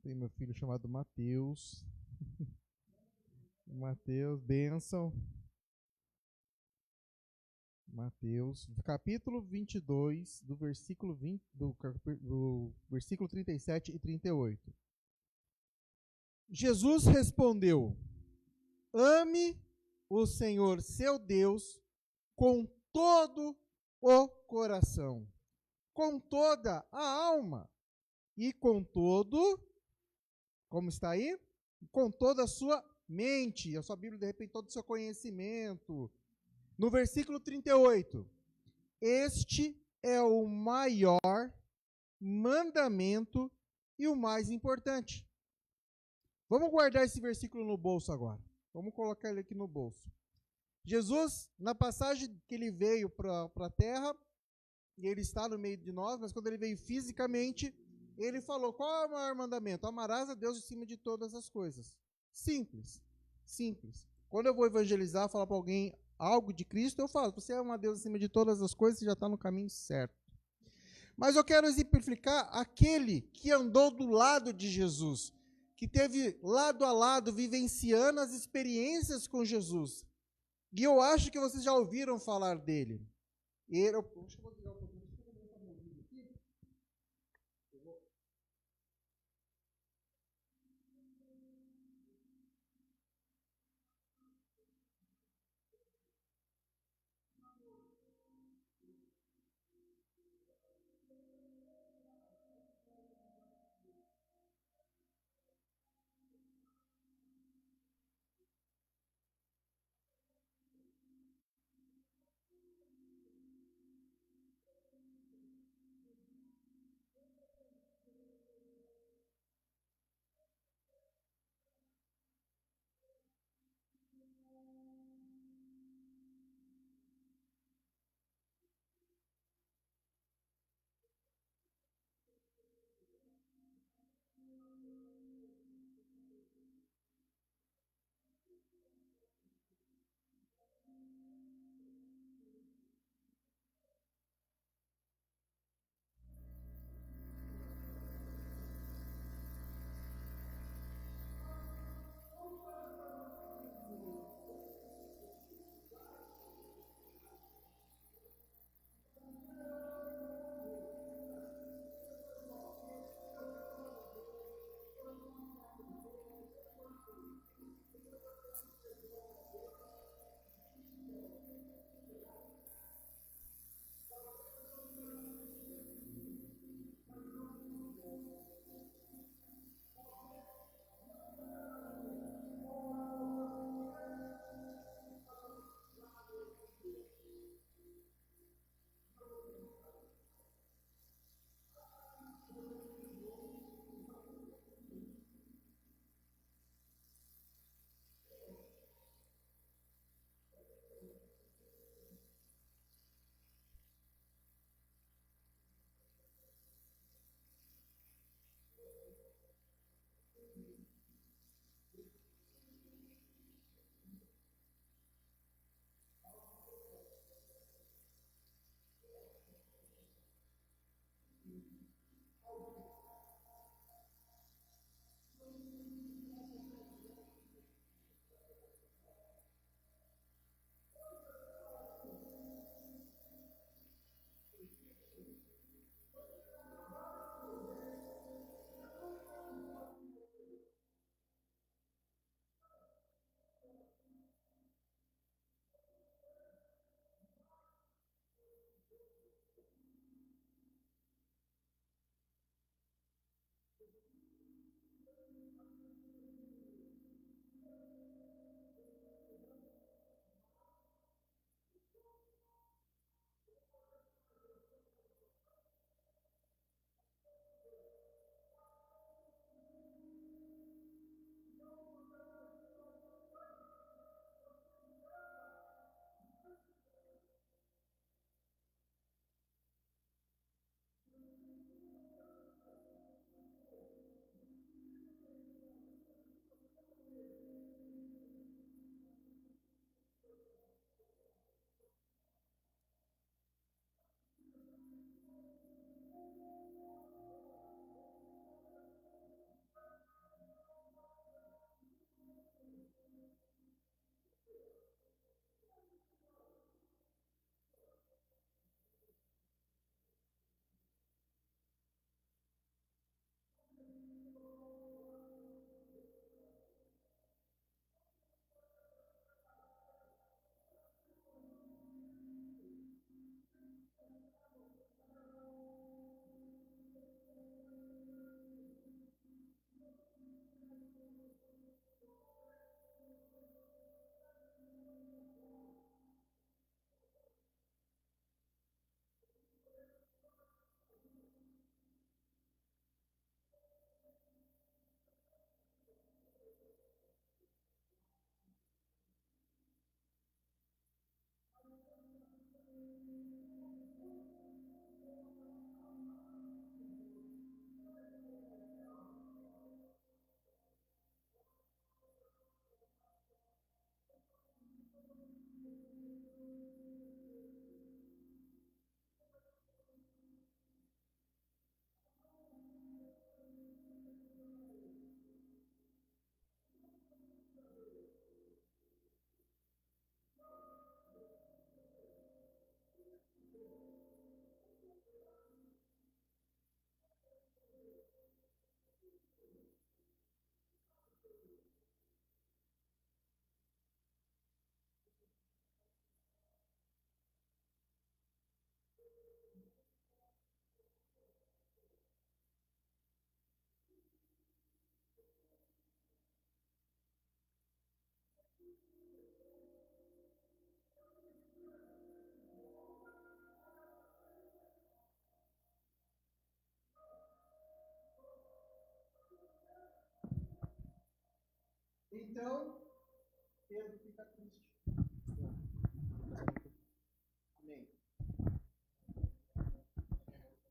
Tem meu filho chamado Mateus. Mateus, bênção. Mateus, capítulo 22, do versículo 20, do versículo 37 e 38. Jesus respondeu: ame o Senhor seu Deus com todo o coração, com toda a alma e com todo, como está aí? Com toda a sua mente, a sua Bíblia, de repente, todo o seu conhecimento. No versículo 38, este é o maior mandamento e o mais importante. Vamos guardar esse versículo no bolso agora. Vamos colocar ele aqui no bolso. Jesus, na passagem que ele veio para a terra, e ele está no meio de nós, mas quando ele veio fisicamente, ele falou: qual é o maior mandamento? Amarás a Deus acima de todas as coisas. Simples, simples. Quando eu vou evangelizar, falar para alguém algo de Cristo, eu falo: você ama a Deus acima de todas as coisas, você já está no caminho certo. Mas eu quero exemplificar aquele que andou do lado de Jesus, que teve lado a lado, vivenciando as experiências com Jesus. E eu acho que vocês já ouviram falar dele. Deixa eu vou desligar um pouquinho. Então, Pedro fica triste.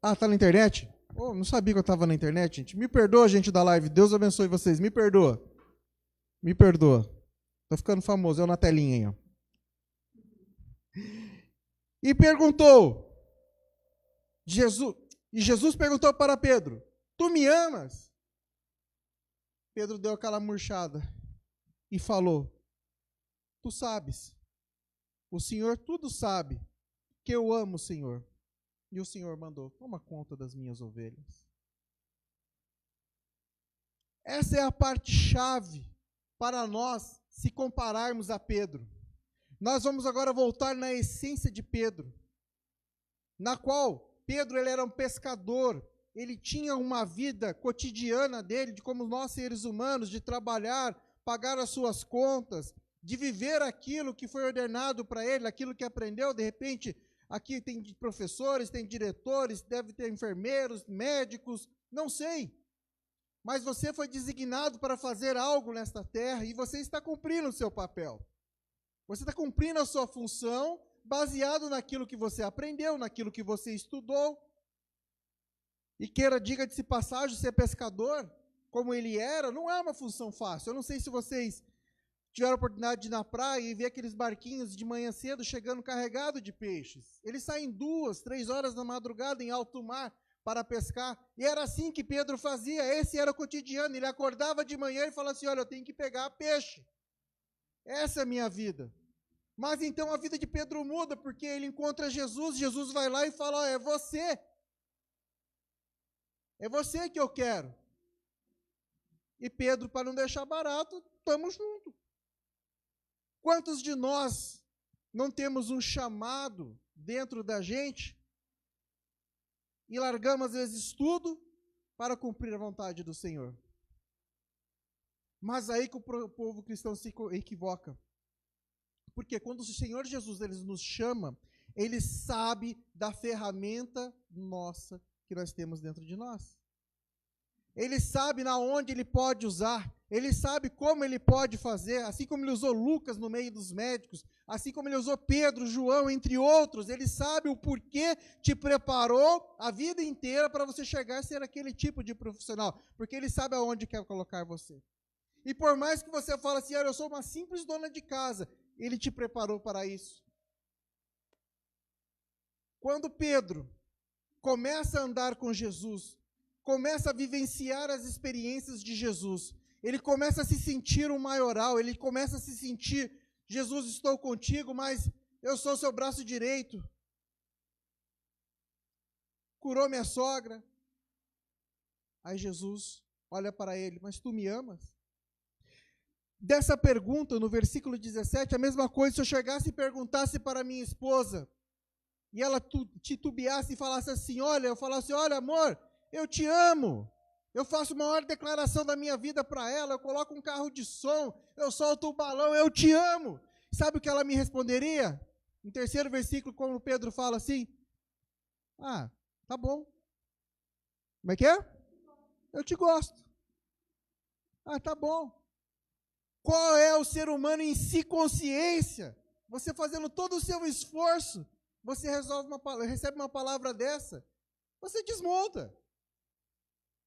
Ah, tá na internet? Oh, não sabia que eu estava na internet, gente. Me perdoa, gente da live. Deus abençoe vocês. Me perdoa. Me perdoa. Tô ficando famoso. Eu na telinha aí, ó. E perguntou. Jesus perguntou para Pedro: Tu me amas? Pedro deu aquela murchada e falou: Tu sabes. O Senhor tudo sabe que eu amo o Senhor. E o Senhor mandou: Toma conta das minhas ovelhas. Essa é a parte chave para nós se compararmos a Pedro. Nós vamos agora voltar na essência de Pedro, na qual Pedro ele era um pescador, ele tinha uma vida cotidiana dele, de como nós seres humanos, de trabalhar, pagar as suas contas, de viver aquilo que foi ordenado para ele, aquilo que aprendeu. De repente, aqui tem professores, tem diretores, deve ter enfermeiros, médicos, não sei. Mas você foi designado para fazer algo nesta terra e você está cumprindo o seu papel. Você está cumprindo a sua função baseado naquilo que você aprendeu, naquilo que você estudou. E diga-se passagem, ser pescador, como ele era, não é uma função fácil. Eu não sei se vocês tiveram a oportunidade de ir na praia e ver aqueles barquinhos de manhã cedo chegando carregados de peixes. Eles saem 2, 3 horas da madrugada em alto mar para pescar. E era assim que Pedro fazia, esse era o cotidiano. Ele acordava de manhã e falava assim: olha, eu tenho que pegar peixe. Essa é a minha vida. Mas então a vida de Pedro muda, porque ele encontra Jesus, Jesus vai lá e fala: ó, é você que eu quero. E Pedro, para não deixar barato, estamos juntos. Quantos de nós não temos um chamado dentro da gente e largamos às vezes tudo para cumprir a vontade do Senhor? Mas aí que o povo cristão se equivoca. Porque quando o Senhor Jesus ele nos chama, ele sabe da ferramenta nossa que nós temos dentro de nós. Ele sabe na onde ele pode usar, ele sabe como ele pode fazer, assim como ele usou Lucas no meio dos médicos, assim como ele usou Pedro, João, entre outros. Ele sabe o porquê te preparou a vida inteira para você chegar a ser aquele tipo de profissional, porque ele sabe aonde quer colocar você. E por mais que você fale assim: eu sou uma simples dona de casa, ele te preparou para isso. Quando Pedro começa a andar com Jesus, começa a vivenciar as experiências de Jesus, ele começa a se sentir um maioral, ele começa a se sentir: Jesus, estou contigo, mas eu sou seu braço direito. Curou minha sogra. Aí Jesus olha para ele: mas tu me amas? Dessa pergunta, no versículo 17, a mesma coisa se eu chegasse e perguntasse para minha esposa, e ela titubeasse e falasse assim: olha, eu falasse: olha, amor, eu te amo. Eu faço a maior declaração da minha vida para ela, eu coloco um carro de som, eu solto o balão, eu te amo. Sabe o que ela me responderia? No terceiro versículo, quando Pedro fala assim: ah, tá bom. Como é que é? Eu te gosto. Ah, tá bom. Qual é o ser humano em si consciência? Você fazendo todo o seu esforço, você recebe uma palavra dessa, você desmonta.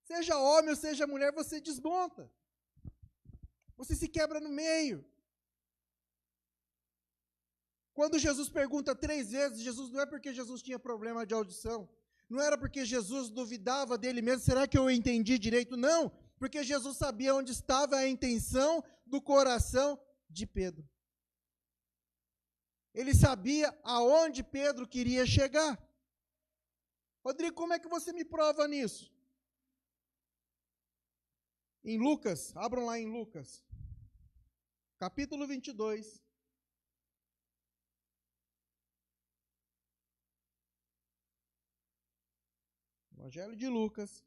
Seja homem ou seja mulher, você desmonta. Você se quebra no meio. Quando Jesus pergunta 3 vezes, Jesus não é porque Jesus tinha problema de audição, não era porque Jesus duvidava dele mesmo, será que eu entendi direito? Não, porque Jesus sabia onde estava a intenção do coração de Pedro. Ele sabia aonde Pedro queria chegar. Rodrigo, como é que você me prova nisso? Em Lucas, abram lá em Lucas, capítulo 22. Evangelho de Lucas,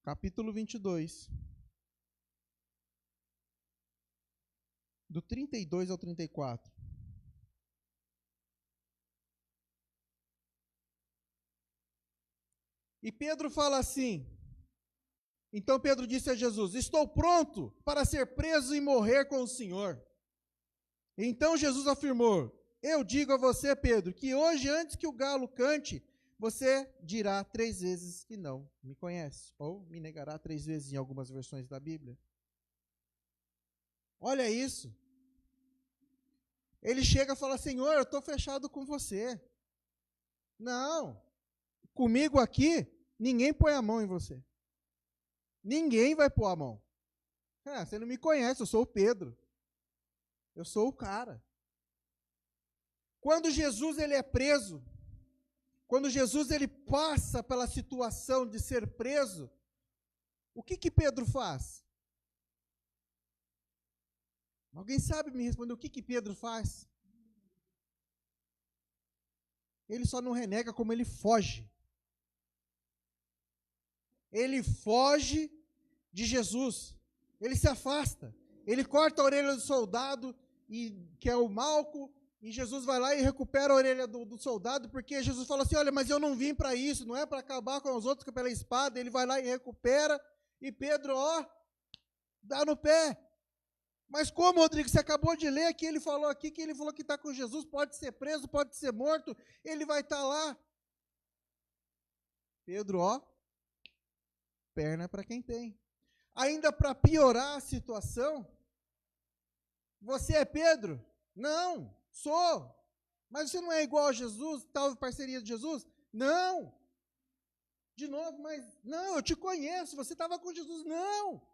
capítulo 22. Do 32 ao 34. E Pedro fala assim: Então Pedro disse a Jesus: estou pronto para ser preso e morrer com o Senhor. Então Jesus afirmou: eu digo a você, Pedro, que hoje, antes que o galo cante, você dirá 3 vezes que não me conhece, ou me negará 3 vezes em algumas versões da Bíblia. Olha isso. Ele chega e fala: Senhor, eu estou fechado com você. Não, comigo aqui, ninguém põe a mão em você. Ninguém vai pôr a mão. Você não me conhece, eu sou o Pedro. Eu sou o cara. Quando Jesus ele é preso, quando Jesus ele passa pela situação de ser preso, o que Pedro faz? Alguém sabe me responder o que Pedro faz? Ele só não renega, como ele foge. Ele foge de Jesus. Ele se afasta. Ele corta a orelha do soldado, que é o Malco, e Jesus vai lá e recupera a orelha do soldado, porque Jesus fala assim: olha, mas eu não vim para isso, não é para acabar com os outros pela espada. Ele vai lá e recupera, e Pedro, dá no pé. Mas como, Rodrigo, você acabou de ler que ele falou aqui, que ele falou que está com Jesus, pode ser preso, pode ser morto, ele vai estar lá. Pedro, perna para quem tem. Ainda para piorar a situação, você é Pedro? Não, sou. Mas você não é igual a Jesus, tal parceria de Jesus? Não. De novo, mas não, eu te conheço, você estava com Jesus. Não,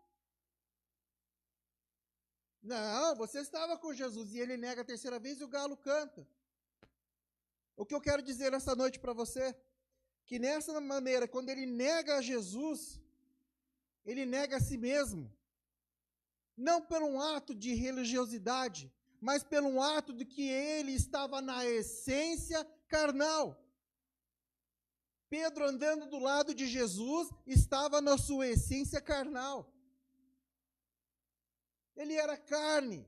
você estava com Jesus, e ele nega a 3ª vez e o galo canta. O que eu quero dizer essa noite para você, que nessa maneira, quando ele nega a Jesus, ele nega a si mesmo. Não por um ato de religiosidade, mas pelo um ato de que ele estava na essência carnal. Pedro, andando do lado de Jesus, estava na sua essência carnal. Ele era carne.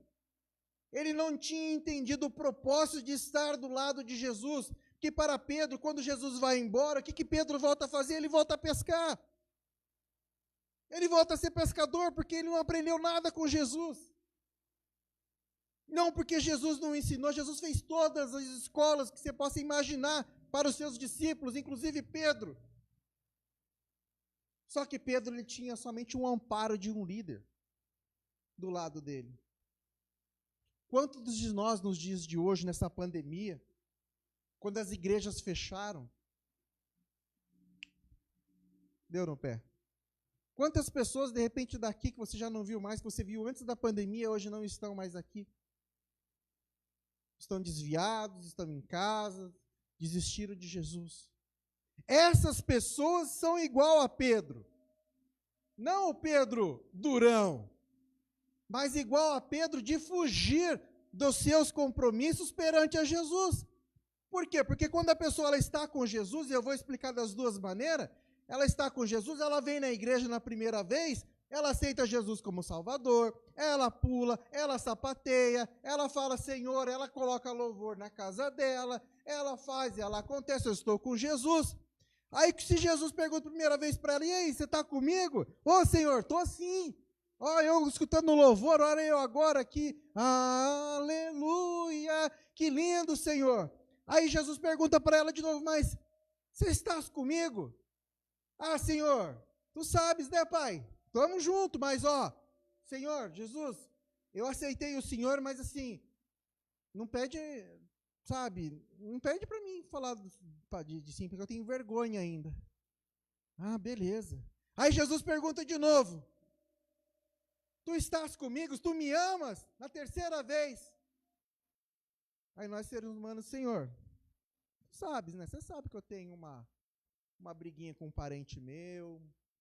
Ele não tinha entendido o propósito de estar do lado de Jesus. Que para Pedro, quando Jesus vai embora, o que Pedro volta a fazer? Ele volta a pescar. Ele volta a ser pescador, porque ele não aprendeu nada com Jesus. Não porque Jesus não ensinou, Jesus fez todas as escolas que você possa imaginar para os seus discípulos, inclusive Pedro. Só que Pedro ele tinha somente um amparo de um líder do lado dele. Quantos de nós nos dias de hoje, nessa pandemia, quando as igrejas fecharam, deu no pé? Quantas pessoas, de repente, daqui que você já não viu mais, que você viu antes da pandemia, hoje não estão mais aqui? Estão desviados, estão em casa, desistiram de Jesus. Essas pessoas são igual a Pedro. Não o Pedro durão, mas igual a Pedro de fugir dos seus compromissos perante a Jesus. Por quê? Porque quando a pessoa ela está com Jesus, e eu vou explicar das duas maneiras, ela está com Jesus, ela vem na igreja na primeira vez, ela aceita Jesus como Salvador, ela pula, ela sapateia, ela fala Senhor, ela coloca louvor na casa dela, ela faz, ela acontece, eu estou com Jesus. Aí se Jesus pergunta a primeira vez para ela: e aí, você está comigo? Ô Senhor, estou sim. Eu escutando louvor, olha eu agora aqui, aleluia, que lindo, Senhor. Aí Jesus pergunta para ela de novo: mas você estás comigo? Senhor, tu sabes, né, Pai? Estamos juntos, mas Senhor, Jesus, eu aceitei o Senhor, mas assim, não pede, sabe, não pede para mim falar de sim, porque eu tenho vergonha ainda. Beleza. Aí Jesus pergunta de novo: tu estás comigo? Tu me amas? Na 3ª vez. Aí nós seres humanos: Senhor, sabes, né? Você sabe que eu tenho uma briguinha com um parente meu.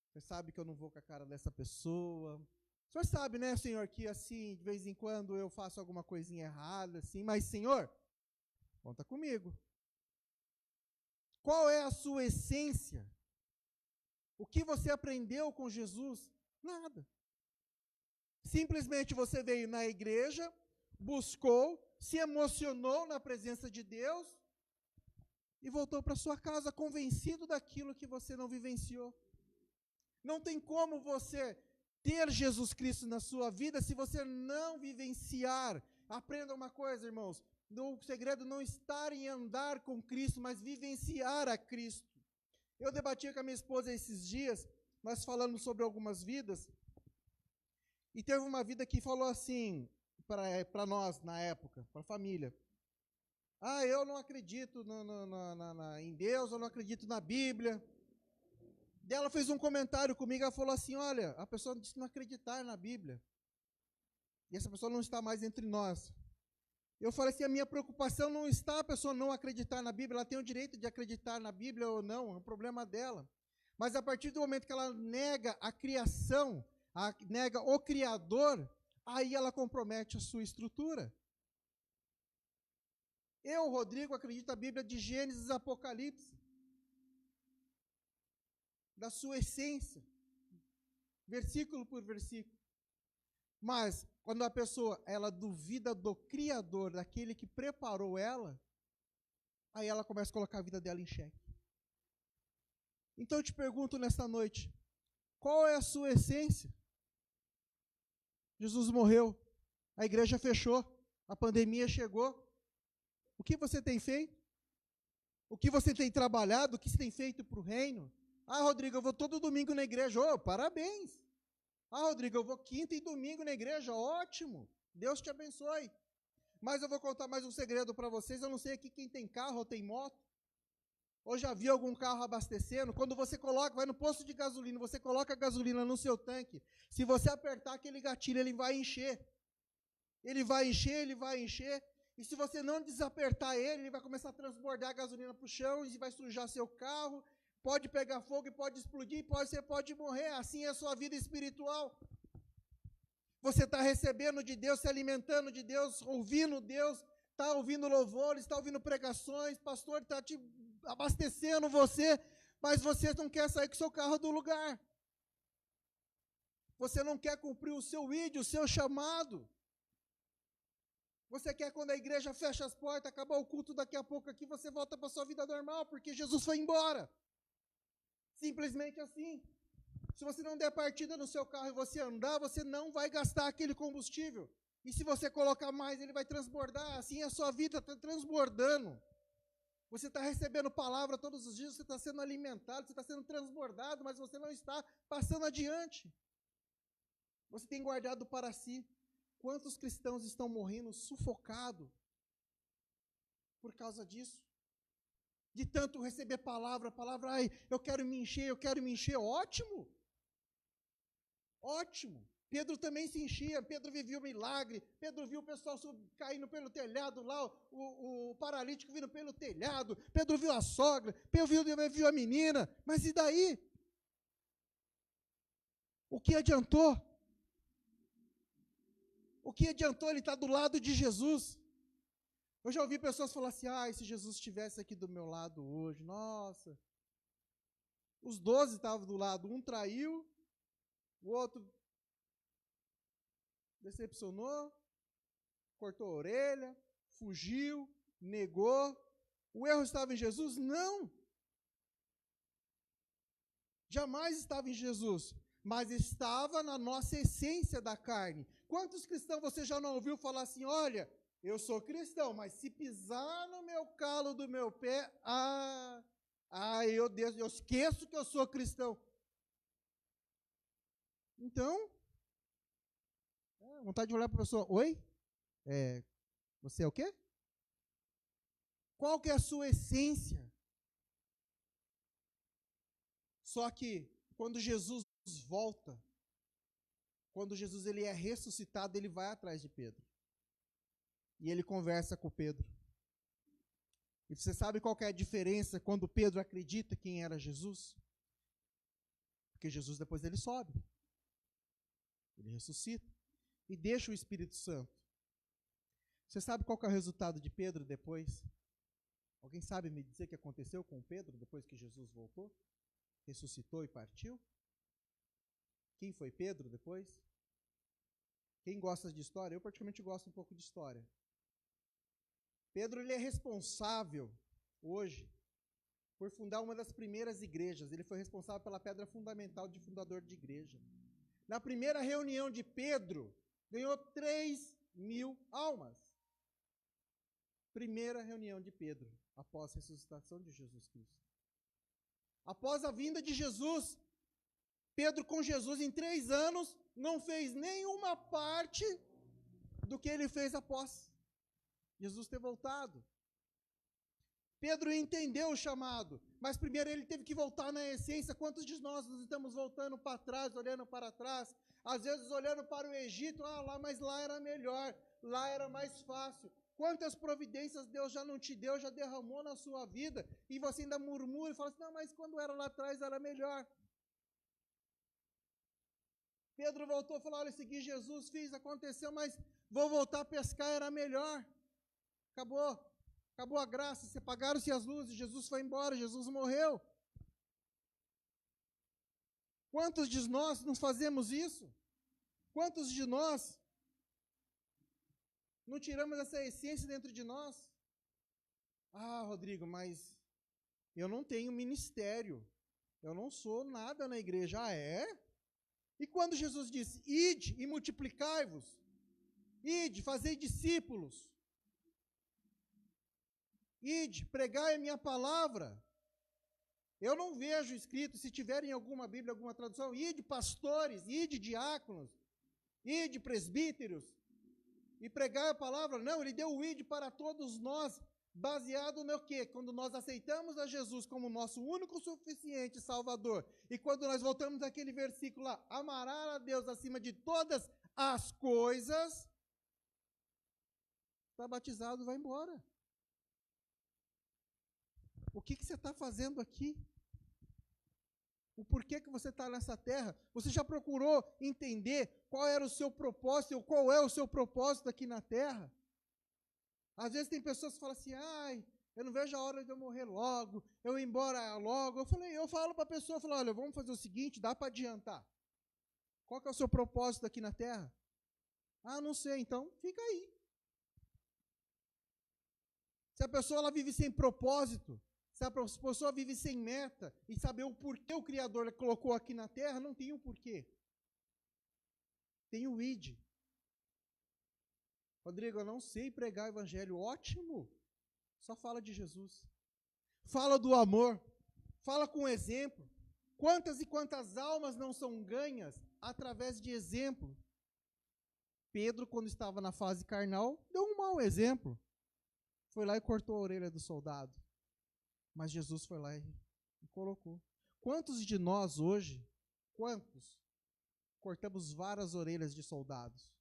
Você sabe que eu não vou com a cara dessa pessoa. O senhor sabe, né, Senhor, que assim, de vez em quando eu faço alguma coisinha errada, assim, mas, Senhor, conta comigo. Qual é a sua essência? O que você aprendeu com Jesus? Nada. Simplesmente você veio na igreja, buscou, se emocionou na presença de Deus e voltou para sua casa convencido daquilo que você não vivenciou. Não tem como você ter Jesus Cristo na sua vida se você não vivenciar. Aprenda uma coisa, irmãos, o segredo não está em andar com Cristo, mas vivenciar a Cristo. Eu debati com a minha esposa esses dias, nós falamos sobre algumas vidas, e teve uma vida que falou assim, para nós, na época, para a família: eu não acredito em Deus, eu não acredito na Bíblia. Daí ela fez um comentário comigo, ela falou assim: olha, a pessoa disse não acreditar na Bíblia, e essa pessoa não está mais entre nós. Eu falei assim: a minha preocupação não está a pessoa não acreditar na Bíblia, ela tem o direito de acreditar na Bíblia ou não, é um problema dela. Mas a partir do momento que ela nega a criação, nega o Criador, aí ela compromete a sua estrutura. Eu, Rodrigo, acredito na Bíblia de Gênesis e Apocalipse, da sua essência, versículo por versículo. Mas, quando a pessoa, ela duvida do Criador, daquele que preparou ela, aí ela começa a colocar a vida dela em xeque. Então eu te pergunto nesta noite, qual é a sua essência? Jesus morreu, a igreja fechou, a pandemia chegou. O que você tem feito? O que você tem trabalhado? O que você tem feito para o reino? Rodrigo, eu vou todo domingo na igreja. Parabéns. Rodrigo, eu vou quinta e domingo na igreja. Ótimo. Deus te abençoe. Mas eu vou contar mais um segredo para vocês. Eu não sei aqui quem tem carro ou tem moto. Ou já viu algum carro abastecendo? Quando você vai no posto de gasolina, você coloca a gasolina no seu tanque. Se você apertar aquele gatilho, ele vai encher. Ele vai encher, ele vai encher. E se você não desapertar ele vai começar a transbordar a gasolina para o chão e vai sujar seu carro. Pode pegar fogo e pode explodir, você pode morrer. Assim é a sua vida espiritual. Você está recebendo de Deus, se alimentando de Deus, ouvindo Deus, está ouvindo louvores, está ouvindo pregações, pastor está te abastecendo você, mas você não quer sair com o seu carro do lugar. Você não quer cumprir o seu ídolo, o seu chamado. Você quer, quando a igreja fecha as portas, acabar o culto daqui a pouco aqui, você volta para a sua vida normal, porque Jesus foi embora. Simplesmente assim. Se você não der partida no seu carro e você andar, você não vai gastar aquele combustível. E se você colocar mais, ele vai transbordar. Assim a sua vida está transbordando. Você está recebendo palavra todos os dias, você está sendo alimentado, você está sendo transbordado, mas você não está passando adiante. Você tem guardado para si. Quantos cristãos estão morrendo sufocados por causa disso? De tanto receber palavra, eu quero me encher, ótimo. Ótimo. Pedro também se enchia, Pedro vivia o milagre, Pedro viu o pessoal caindo pelo telhado lá, o paralítico vindo pelo telhado, Pedro viu a sogra, Pedro viu a menina, mas e daí? O que adiantou? O que adiantou ele estar do lado de Jesus? Eu já ouvi pessoas falar assim: se Jesus estivesse aqui do meu lado hoje, nossa. Os 12 estavam do lado, um traiu, o outro decepcionou, cortou a orelha, fugiu, negou. O erro estava em Jesus? Não. Jamais estava em Jesus, mas estava na nossa essência da carne. Quantos cristãos você já não ouviu falar assim: olha, eu sou cristão, mas se pisar no meu calo do meu pé, eu esqueço que eu sou cristão. Então, vontade de olhar para a pessoa: oi? Você é o quê? Qual que é a sua essência? Só que, quando Jesus volta, quando Jesus ele é ressuscitado, ele vai atrás de Pedro. E ele conversa com Pedro. E você sabe qual que é a diferença quando Pedro acredita quem era Jesus? Porque Jesus depois ele sobe. Ele ressuscita. E deixa o Espírito Santo. Você sabe qual que é o resultado de Pedro depois? Alguém sabe me dizer o que aconteceu com Pedro depois que Jesus voltou? Ressuscitou e partiu? Quem foi Pedro depois? Quem gosta de história? Eu praticamente gosto um pouco de história. Pedro ele é responsável hoje por fundar uma das primeiras igrejas. Ele foi responsável pela pedra fundamental de fundador de igreja. Na primeira reunião de Pedro, ganhou 3.000 almas. Primeira reunião de Pedro, após a ressuscitação de Jesus Cristo. Após a vinda de Jesus, Pedro com Jesus em 3 anos, não fez nenhuma parte do que ele fez após Jesus ter voltado. Pedro entendeu o chamado, mas primeiro ele teve que voltar na essência. Quantos de nós estamos voltando para trás, olhando para trás? Às vezes olhando para o Egito, mas lá era melhor, lá era mais fácil. Quantas providências Deus já não te deu, já derramou na sua vida, e você ainda murmura e fala assim, não, mas quando era lá atrás era melhor. Pedro voltou e falou, olha, segui Jesus, fiz, aconteceu, mas vou voltar a pescar, era melhor. Acabou a graça, se apagaram-se as luzes, Jesus foi embora, Jesus morreu. Quantos de nós não fazemos isso? Quantos de nós não tiramos essa essência dentro de nós? Ah, Rodrigo, mas eu não tenho ministério, eu não sou nada na igreja. Ah, é? E quando Jesus disse, ide e multiplicai-vos, ide, fazei discípulos, ide, pregai a minha palavra. Eu não vejo escrito, se tiverem alguma Bíblia, alguma tradução, ide pastores, ide diáconos, ide presbíteros, e pregai a palavra. Não, ele deu o ide para todos nós, baseado no quê? Quando nós aceitamos a Jesus como nosso único suficiente Salvador, e quando nós voltamos àquele versículo lá, amará a Deus acima de todas as coisas, está batizado, vai embora. O que você está fazendo aqui? O porquê que você está nessa terra? Você já procurou entender qual era o seu propósito, ou qual é o seu propósito aqui na terra? Às vezes tem pessoas que falam assim, eu não vejo a hora de eu morrer logo, eu ir embora logo. Eu falo para a pessoa, olha, vamos fazer o seguinte, dá para adiantar. Qual que é o seu propósito aqui na terra? Ah, não sei, então fica aí. Se a pessoa ela vive sem propósito, se a pessoa vive sem meta, e saber o porquê o Criador colocou aqui na terra, não tem um porquê. Tem o id. Rodrigo, eu não sei pregar o evangelho. Ótimo. Só fala de Jesus. Fala do amor. Fala com exemplo. Quantas e quantas almas não são ganhas através de exemplo? Pedro, quando estava na fase carnal, deu um mau exemplo. Foi lá e cortou a orelha do soldado. Mas Jesus foi lá e colocou. Quantos de nós hoje, cortamos várias orelhas de soldados?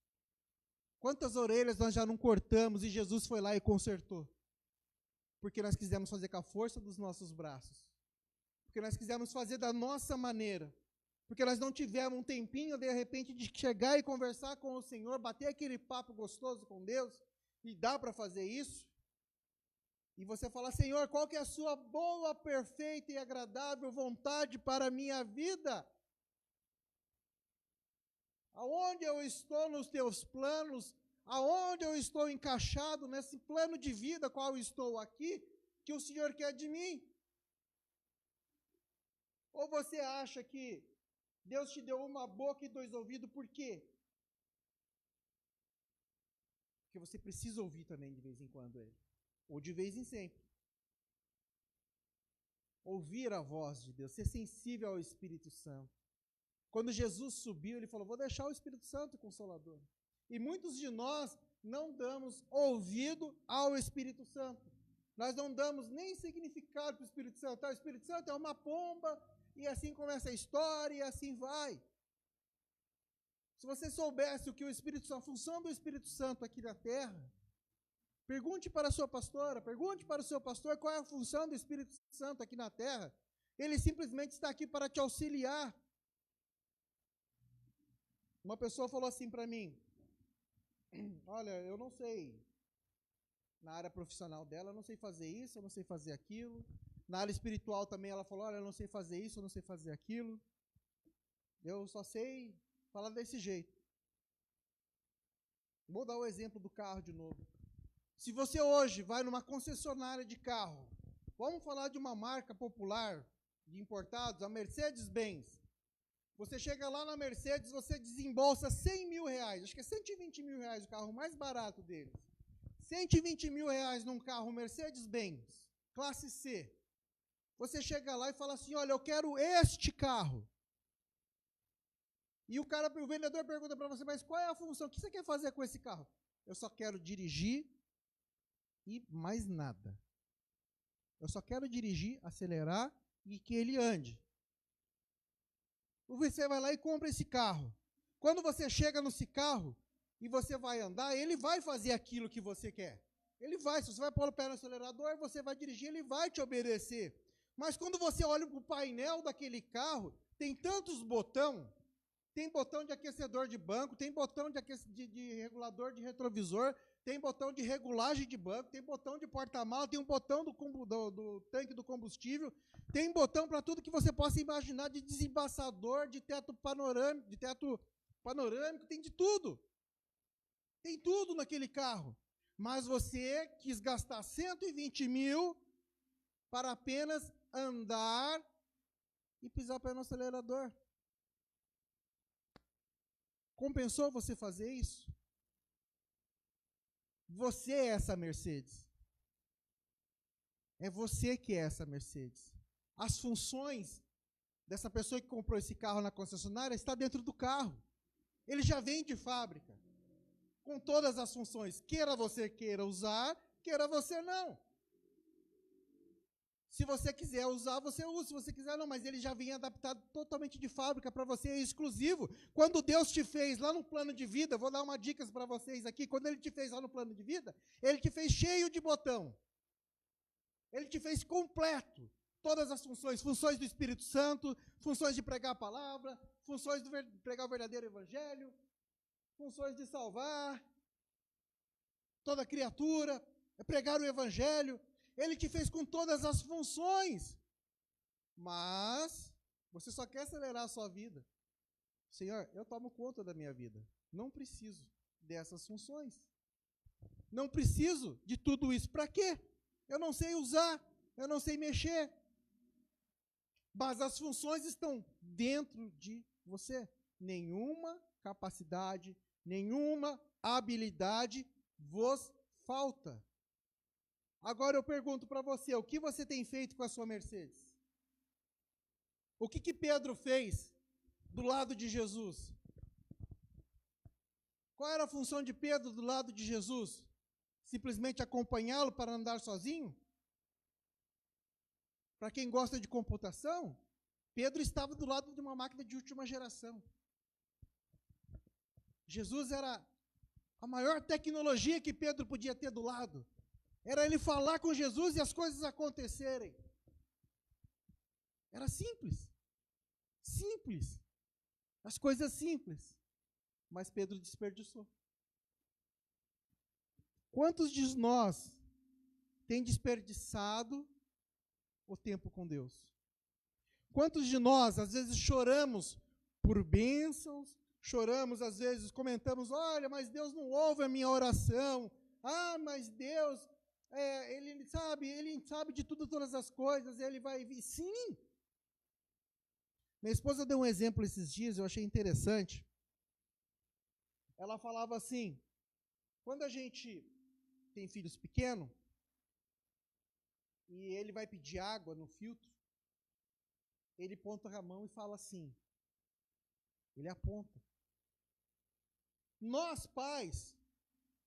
Quantas orelhas nós já não cortamos e Jesus foi lá e consertou? Porque nós quisemos fazer com a força dos nossos braços. Porque nós quisemos fazer da nossa maneira. Porque nós não tivemos um tempinho, de repente, de chegar e conversar com o Senhor, bater aquele papo gostoso com Deus, e dá para fazer isso. E você fala, Senhor, qual que é a sua boa, perfeita e agradável vontade para a minha vida? Aonde eu estou nos teus planos? Aonde eu estou encaixado nesse plano de vida qual eu estou aqui, que o Senhor quer de mim? Ou você acha que Deus te deu uma boca e 2 ouvidos, por quê? Porque você precisa ouvir também de vez em quando Ele. Ou de vez em sempre. Ouvir a voz de Deus, ser sensível ao Espírito Santo. Quando Jesus subiu, Ele falou, vou deixar o Espírito Santo Consolador. E muitos de nós não damos ouvido ao Espírito Santo. Nós não damos nem significado para o Espírito Santo. O Espírito Santo é uma pomba, e assim começa a história, e assim vai. Se você soubesse o que o Espírito Santo, a função do Espírito Santo aqui na terra, pergunte para a sua pastora, pergunte para o seu pastor qual é a função do Espírito Santo aqui na terra. Ele simplesmente está aqui para te auxiliar. Uma pessoa falou assim para mim, olha, eu não sei, na área profissional dela, eu não sei fazer isso, eu não sei fazer aquilo. Na área espiritual também ela falou, olha, eu não sei fazer isso, eu não sei fazer aquilo. Eu só sei falar desse jeito. Vou dar o exemplo do carro de novo. Se você hoje vai numa concessionária de carro Vamos falar de uma marca popular de importados, a Mercedes-Benz. Você chega lá na Mercedes, você desembolsa 100 mil reais, acho que é 120 mil reais o carro mais barato deles. 120 mil reais num carro Mercedes-Benz, classe C. Você chega lá e fala assim, olha, eu quero este carro. E o vendedor pergunta para você, mas qual é a função? O que você quer fazer com esse carro? Eu só quero dirigir e mais nada. Eu só quero dirigir, acelerar e que ele ande. Você vai lá e compra esse carro. Quando você chega nesse carro e você vai andar, ele vai fazer aquilo que você quer. Ele vai, se você vai pôr o pé no acelerador, você vai dirigir, ele vai te obedecer. Mas quando você olha para o painel daquele carro, tem tantos botões, tem botão de aquecedor de banco, tem botão de regulador de retrovisor, tem botão de regulagem de banco, tem botão de porta-mala, tem um botão do tanque do combustível, tem botão para tudo que você possa imaginar, de desembaçador, de teto panorâmico, tem de tudo. Tem tudo naquele carro. Mas você quis gastar 120 mil para apenas andar e pisar o pé no acelerador. Compensou você fazer isso? Você é essa Mercedes. É você que é essa Mercedes. As funções dessa pessoa que comprou esse carro na concessionária está dentro do carro. Ele já vem de fábrica, com todas as funções. Queira você queira usar, queira você não. Se você quiser usar, você usa. Se você quiser, não. Mas ele já vem adaptado totalmente de fábrica para você, é exclusivo. Quando Deus te fez lá no plano de vida, vou dar uma dica para vocês aqui. Quando Ele te fez lá no plano de vida, Ele te fez cheio de botão. Ele te fez completo. Todas as funções. Funções do Espírito Santo, funções de pregar a palavra, funções de pregar o verdadeiro evangelho, funções de salvar toda criatura, pregar o evangelho. Ele te fez com todas as funções, mas você só quer acelerar a sua vida. Senhor, eu tomo conta da minha vida. Não preciso dessas funções. Não preciso de tudo isso. Para quê? Eu não sei usar, eu não sei mexer. Mas as funções estão dentro de você. Nenhuma capacidade, nenhuma habilidade vos falta. Agora eu pergunto para você, o que você tem feito com a sua Mercedes? O que Pedro fez do lado de Jesus? Qual era a função de Pedro do lado de Jesus? Simplesmente acompanhá-lo para andar sozinho? Para quem gosta de computação, Pedro estava do lado de uma máquina de última geração. Jesus era a maior tecnologia que Pedro podia ter do lado. Era ele falar com Jesus e as coisas acontecerem. Era simples. Simples. As coisas simples. Mas Pedro desperdiçou. Quantos de nós têm desperdiçado o tempo com Deus? Quantos de nós, às vezes, choramos por bênçãos, choramos, às vezes, comentamos, olha, mas Deus não ouve a minha oração. Ah, mas Deus... ele sabe de tudo, todas as coisas, ele vai vir. Sim! Minha esposa deu um exemplo esses dias, eu achei interessante. Ela falava assim, quando a gente tem filhos pequenos, e ele vai pedir água no filtro, ele aponta a mão e fala assim, ele aponta. Nós, pais,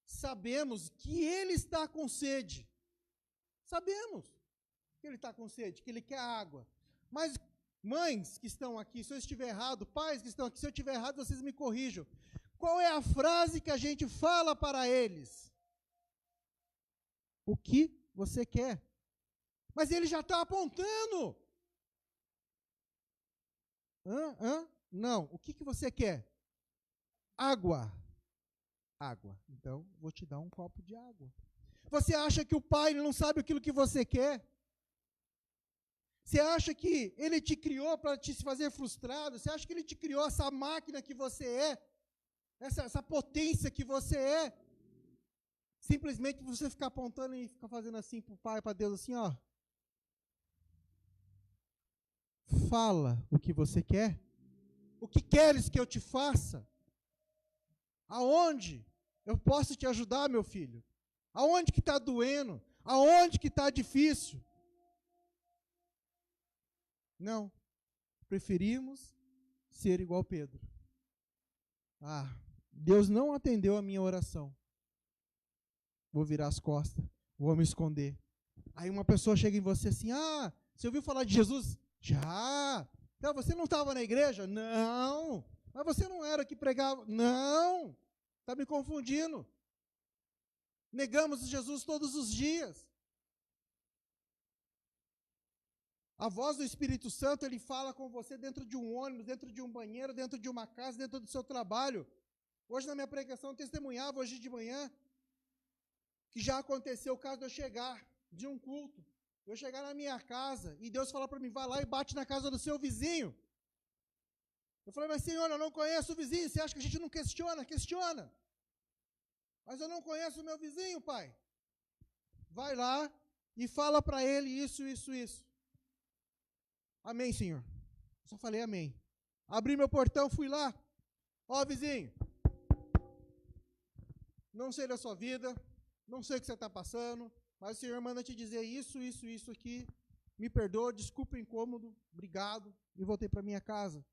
sabemos que ele está com sede. Sabemos que ele está com sede, que ele quer água. Mas, mães que estão aqui, se eu estiver errado, pais que estão aqui, se eu estiver errado, vocês me corrijam. Qual é a frase que a gente fala para eles? O que você quer? Mas ele já está apontando. Não, o que você quer? Água. Água. Então, vou te dar um copo de água. Você acha que o pai não sabe aquilo que você quer? Você acha que ele te criou para te fazer frustrado? Você acha que ele te criou essa máquina que você é? Essa potência que você é? Simplesmente você ficar apontando e ficar fazendo assim para o pai, para Deus, assim, ó. Fala o que você quer. O que queres que eu te faça? Aonde eu posso te ajudar, meu filho? Aonde que está doendo? Aonde que está difícil? Não. Preferimos ser igual Pedro. Deus não atendeu a minha oração. Vou virar as costas, vou me esconder. Aí uma pessoa chega em você assim, você ouviu falar de Jesus? Já. Então, você não estava na igreja? Não. Mas você não era que pregava? Não. Está me confundindo. Negamos Jesus todos os dias. A voz do Espírito Santo, ele fala com você dentro de um ônibus, dentro de um banheiro, dentro de uma casa, dentro do seu trabalho. Hoje na minha pregação eu testemunhava, hoje de manhã, que já aconteceu o caso de eu chegar de um culto, eu chegar na minha casa e Deus falar para mim, vai lá e bate na casa do seu vizinho. Eu falei, mas Senhor, eu não conheço o vizinho, você acha que a gente não questiona? Questiona. Mas eu não conheço o meu vizinho, pai. Vai lá e fala para ele isso, isso, isso. Amém, Senhor. Só falei amém. Abri meu portão, fui lá. Ó, vizinho, não sei da sua vida, não sei o que você está passando, mas o Senhor manda te dizer isso, isso, isso aqui. Me perdoa, desculpa o incômodo, obrigado. E voltei para minha casa.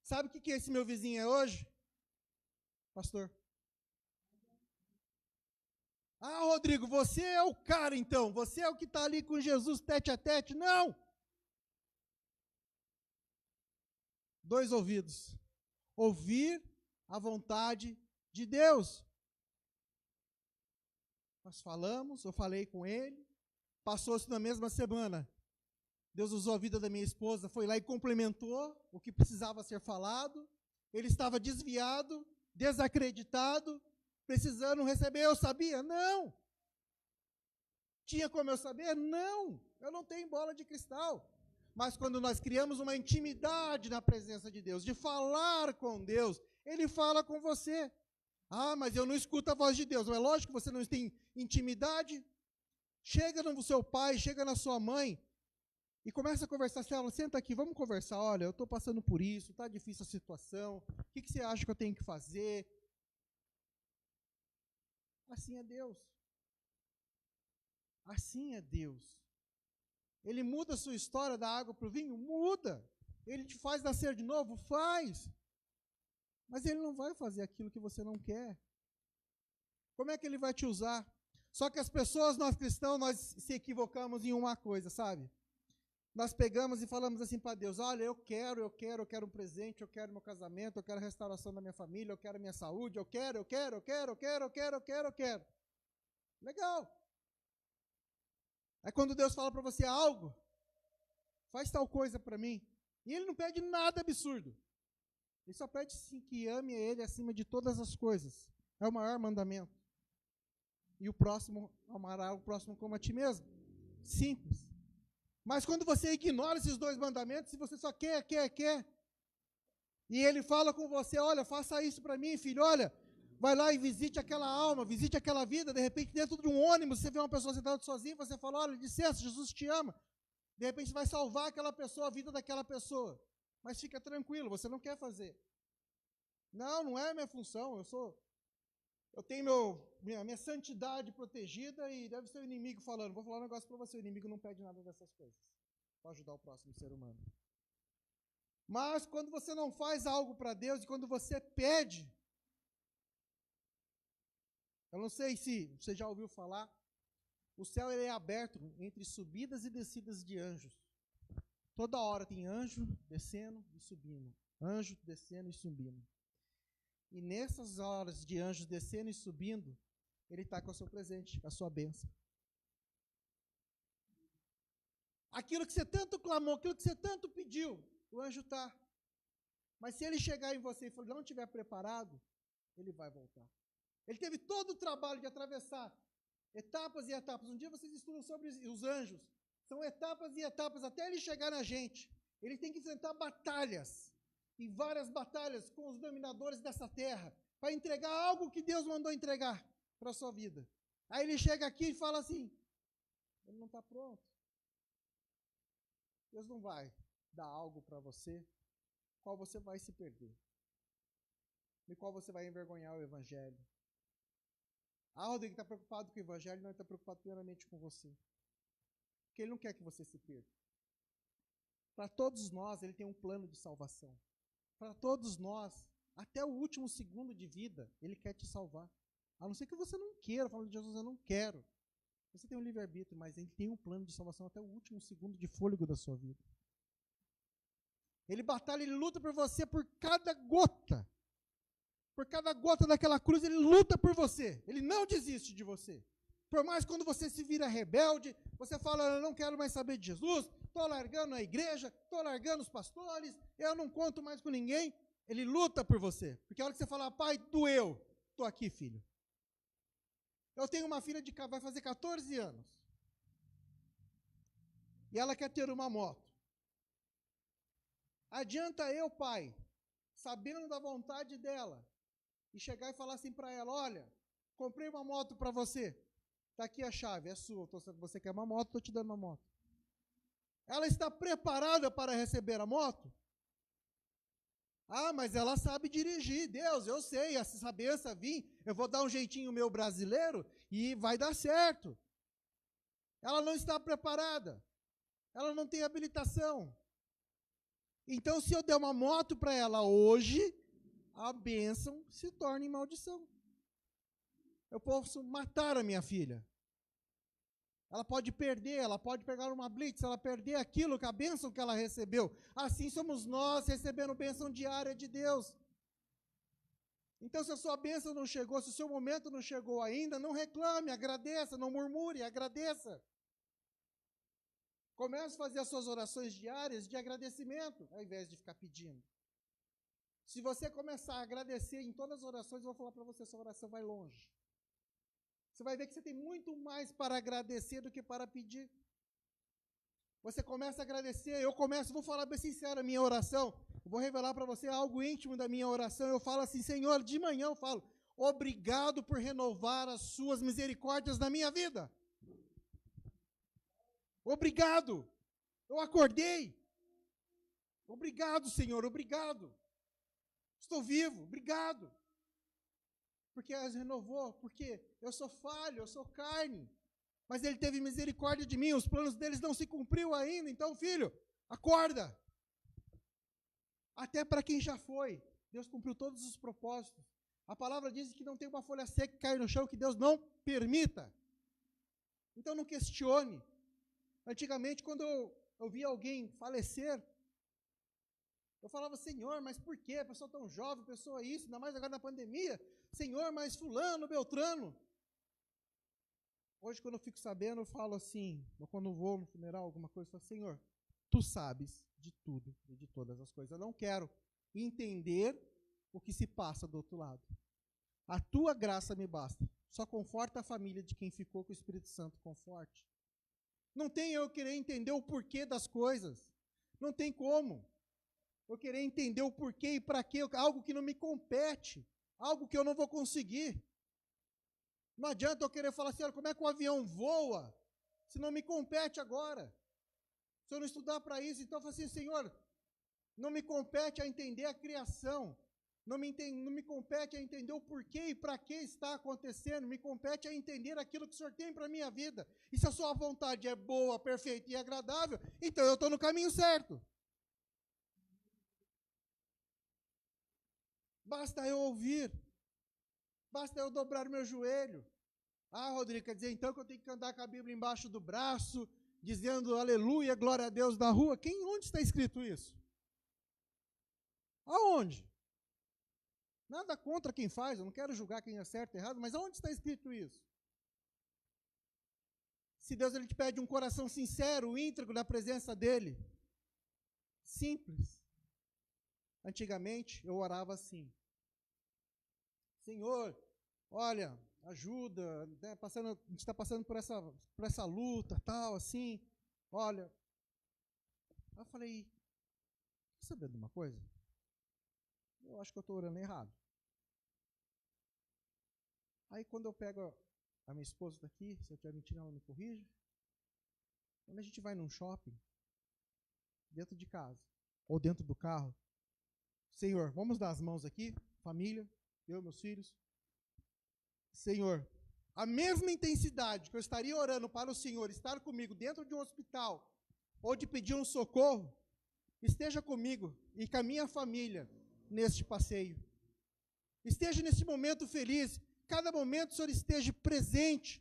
Sabe o que esse meu vizinho é hoje? Pastor. Rodrigo, você é o cara então, você é o que está ali com Jesus tete a tete. Não! 2 ouvidos. Ouvir a vontade de Deus. Nós falamos, eu falei com ele, passou-se na mesma semana. Deus usou a vida da minha esposa, foi lá e complementou o que precisava ser falado. Ele estava desviado, desacreditado, precisando receber. Eu sabia? Não. Tinha como eu saber? Não. Eu não tenho bola de cristal. Mas quando nós criamos uma intimidade na presença de Deus, de falar com Deus, Ele fala com você. Mas eu não escuto a voz de Deus. Não é lógico que você não tem intimidade? Chega no seu pai, chega na sua mãe e começa a conversar. Você fala, senta aqui, vamos conversar. Olha, eu estou passando por isso, está difícil a situação. O que você acha que eu tenho que fazer? Assim é Deus. Assim é Deus. Ele muda a sua história da água para o vinho? Muda. Ele te faz nascer de novo? Faz. Mas ele não vai fazer aquilo que você não quer. Como é que ele vai te usar? Só que as pessoas, nós cristãos, nós se equivocamos em uma coisa, sabe? Nós pegamos e falamos assim para Deus, olha, eu quero um presente, eu quero meu casamento, eu quero a restauração da minha família, eu quero a minha saúde, eu quero. Legal. Aí quando Deus fala para você algo, faz tal coisa para mim, e Ele não pede nada absurdo. Ele só pede sim que ame Ele acima de todas as coisas. É o maior mandamento. E o próximo, amará o próximo como a ti mesmo. Simples. Mas quando você ignora esses 2 mandamentos, se você só quer, e Ele fala com você, olha, faça isso para mim, filho, olha, vai lá e visite aquela alma, visite aquela vida, de repente dentro de um ônibus, você vê uma pessoa sentada sozinha, você fala, olha, licença, Jesus te ama. De repente vai salvar aquela pessoa, a vida daquela pessoa. Mas fica tranquilo, você não quer fazer. Não é minha função, eu tenho minha santidade protegida e deve ser o inimigo falando. Vou falar um negócio para você, o inimigo não pede nada dessas coisas para ajudar o próximo ser humano. Mas quando você não faz algo para Deus e quando você pede, eu não sei se você já ouviu falar, o céu ele é aberto entre subidas e descidas de anjos. Toda hora tem anjo descendo e subindo. Anjo descendo e subindo. E nessas horas de anjos descendo e subindo, ele está com o seu presente, com a sua bênção. Aquilo que você tanto clamou, aquilo que você tanto pediu, o anjo está. Mas se ele chegar em você e não estiver preparado, ele vai voltar. Ele teve todo o trabalho de atravessar etapas e etapas. Um dia vocês estudam sobre os anjos. São etapas e etapas até ele chegar na gente. Ele tem que enfrentar batalhas. E várias batalhas com os dominadores dessa terra. Para entregar algo que Deus mandou entregar para a sua vida. Aí ele chega aqui e fala assim, ele não está pronto. Deus não vai dar algo para você, qual você vai se perder, no qual você vai envergonhar o Evangelho. Alden que está preocupado com o Evangelho não está preocupado primeiramente com você, porque Ele não quer que você se perca. Para todos nós, Ele tem um plano de salvação. Para todos nós, até o último segundo de vida, Ele quer te salvar. A não ser que você não queira, falando de Jesus, eu não quero. Você tem um livre-arbítrio, mas Ele tem um plano de salvação até o último segundo de fôlego da sua vida. Ele batalha, Ele luta por você por cada gota. Por cada gota daquela cruz, Ele luta por você. Ele não desiste de você. Por mais quando você se vira rebelde, você fala, eu não quero mais saber de Jesus, estou largando a igreja, estou largando os pastores, eu não conto mais com ninguém. Ele luta por você. Porque a hora que você fala, pai, doeu, estou aqui, filho. Eu tenho uma filha vai fazer 14 anos. E ela quer ter uma moto. Adianta eu, pai, sabendo da vontade dela, e chegar e falar assim para ela, olha, comprei uma moto para você, está aqui a chave, é sua, você quer uma moto, estou te dando uma moto. Ela está preparada para receber a moto? Ah, mas ela sabe dirigir, Deus, eu sei, essa benção vir, eu vou dar um jeitinho meu brasileiro e vai dar certo. Ela não está preparada, ela não tem habilitação. Então, se eu der uma moto para ela hoje, a bênção se torna em maldição. Eu posso matar a minha filha. Ela pode perder, ela pode pegar uma blitz, ela perder aquilo, a bênção que ela recebeu. Assim somos nós recebendo bênção diária de Deus. Então, se a sua bênção não chegou, se o seu momento não chegou ainda, não reclame, agradeça, não murmure, agradeça. Comece a fazer as suas orações diárias de agradecimento, ao invés de ficar pedindo. Se você começar a agradecer em todas as orações, eu vou falar para você, sua oração vai longe. Você vai ver que você tem muito mais para agradecer do que para pedir. Você começa a agradecer, vou falar bem sincero a minha oração, eu vou revelar para você algo íntimo da minha oração, eu falo assim, Senhor, de manhã eu falo, obrigado por renovar as suas misericórdias na minha vida. Obrigado, eu acordei. Obrigado, Senhor, obrigado. Estou vivo, obrigado. Porque as renovou, porque eu sou falho, eu sou carne. Mas Ele teve misericórdia de mim, os planos deles não se cumpriu ainda. Então, filho, acorda. Até para quem já foi, Deus cumpriu todos os propósitos. A palavra diz que não tem uma folha seca que cai no chão, que Deus não permita. Então, não questione. Antigamente, quando eu via alguém falecer, eu falava, Senhor, mas por quê? A pessoa tão jovem, a pessoa isso, ainda mais agora na pandemia. Senhor, mas fulano, beltrano. Hoje, quando eu fico sabendo, eu falo assim, ou quando eu vou no funeral, alguma coisa, eu falo, Senhor, Tu sabes de tudo e de todas as coisas. Eu não quero entender o que se passa do outro lado. A Tua graça me basta. Só conforta a família de quem ficou, que o Espírito Santo conforte. Não tem eu querer entender o porquê das coisas. Não tem como. Eu querer entender o porquê e para quê, algo que não me compete, algo que eu não vou conseguir. Não adianta eu querer falar assim, como é que o avião voa, se não me compete agora. Se eu não estudar para isso, então eu falo assim, Senhor, não me compete a entender a criação, não me compete a entender o porquê e para que está acontecendo, me compete a entender aquilo que o Senhor tem para a minha vida. E se a sua vontade é boa, perfeita e agradável, então eu estou no caminho certo. Basta eu ouvir, basta eu dobrar o meu joelho. Ah, Rodrigo, quer dizer então que eu tenho que andar com a Bíblia embaixo do braço, dizendo aleluia, glória a Deus na rua? Onde está escrito isso? Aonde? Nada contra quem faz, eu não quero julgar quem é certo e errado, mas aonde está escrito isso? Se Deus ele te pede um coração sincero, íntegro na presença dele. Simples. Antigamente eu orava assim. Senhor, olha, ajuda, né, a gente está passando por essa luta, tal, assim, olha. Eu falei, quer saber de uma coisa? Eu acho que eu estou orando errado. Aí quando eu pego a minha esposa daqui, se eu estiver mentindo, ela me corrige. Quando a gente vai num shopping, dentro de casa ou dentro do carro. Senhor, vamos dar as mãos aqui, família, eu e meus filhos. Senhor, a mesma intensidade que eu estaria orando para o Senhor estar comigo dentro de um hospital ou de pedir um socorro, esteja comigo e com a minha família neste passeio. Esteja nesse momento feliz, cada momento o Senhor esteja presente